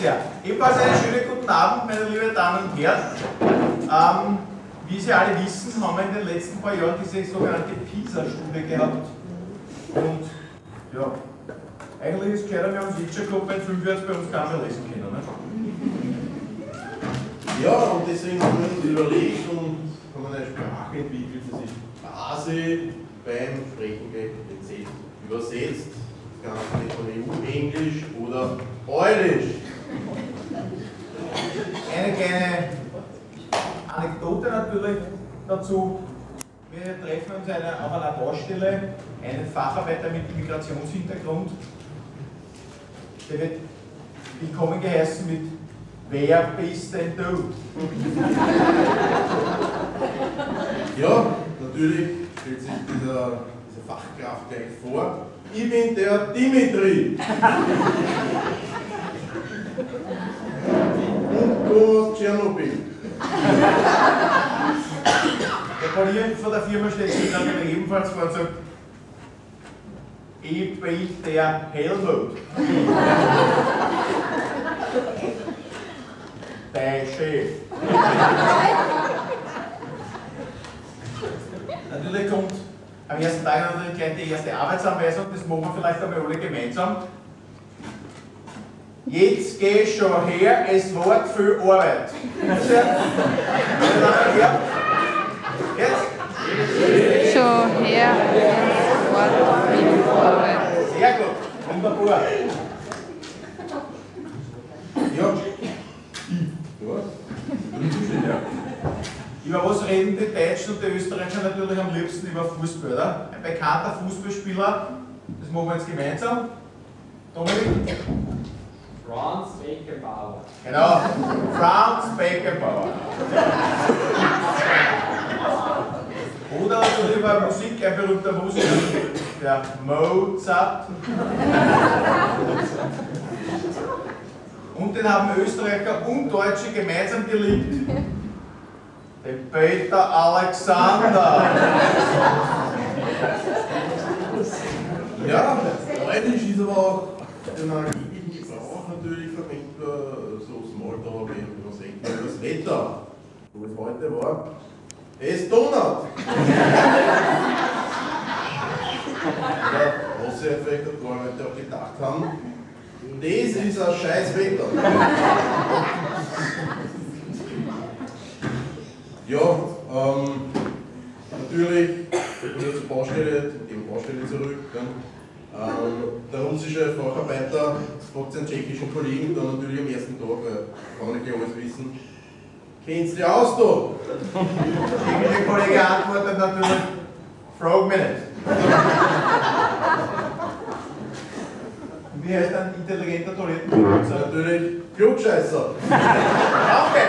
sehr. Ebenfalls einen schönen guten Abend, meine lieben Damen und Herren. Wie Sie alle wissen, haben wir in den letzten paar Jahren diese sogenannte PISA-Studie gehabt. Und ja, eigentlich ist klar, wir haben es jetzt schon gehabt, weil 5 Jahre bei uns gar nicht lesen können. Ne? Ja, und deswegen haben wir uns überlegt und haben eine Sprache entwickelt, das ist quasi beim Sprechen übersetzt. Das Ganze nicht von EU-Englisch oder Polnisch. Eine kleine Anekdote natürlich dazu. Wir treffen uns auf einer Baustelle, einen Facharbeiter mit Migrationshintergrund. Der wird willkommen geheißen mit "Wer bist denn du?" Ja, natürlich stellt sich diese Fachkraft gleich vor. Ich bin der Dimitri. Und du aus Tschernobyl. Der Kollege von der Firma stellt sich dann ebenfalls vor und sagt: Ich bin der Helmut. Dein Chef. Natürlich kommt am ersten Tag natürlich gleich die erste Arbeitsanweisung, das machen wir vielleicht einmal alle gemeinsam. Jetzt geh schon her, es wird viel Arbeit. Jetzt? Schon her, es wird viel Arbeit. Sehr gut, wunderbar. Ja. Über was reden die Deutschen und die Österreicher natürlich am liebsten? Über Fußball, oder? Ein bekannter Fußballspieler, das machen wir jetzt gemeinsam. Dominik? Franz Beckenbauer. Genau, Franz Beckenbauer. Oder natürlich über Musik, ein berühmter Musiker, der Mozart. Und den haben Österreicher und Deutsche gemeinsam geliebt. Den Peter Alexander. Ja, Deutsch ist aber auch in einem üblichen Gebrauch natürlich verwendbar, so Smalltalk, was denkt man über das Wetter, wo es heute war. Es donnert! Ja, was sie vielleicht ein paar Leute auch gedacht haben, das ist ein scheiß Wetter. Ja, natürlich, wieder zur Baustelle, eben Baustelle zurück. Der russische Facharbeiter fragt seinen tschechischen Kollegen dann natürlich am ersten Tag, weil kann nicht alles wissen: Kennst du dich aus, du? Der tschechische Kollege antwortet natürlich: Frag mich nicht. Wie heißt ein intelligenter Toilettenputzer? Natürlich Klugscheißer. Okay.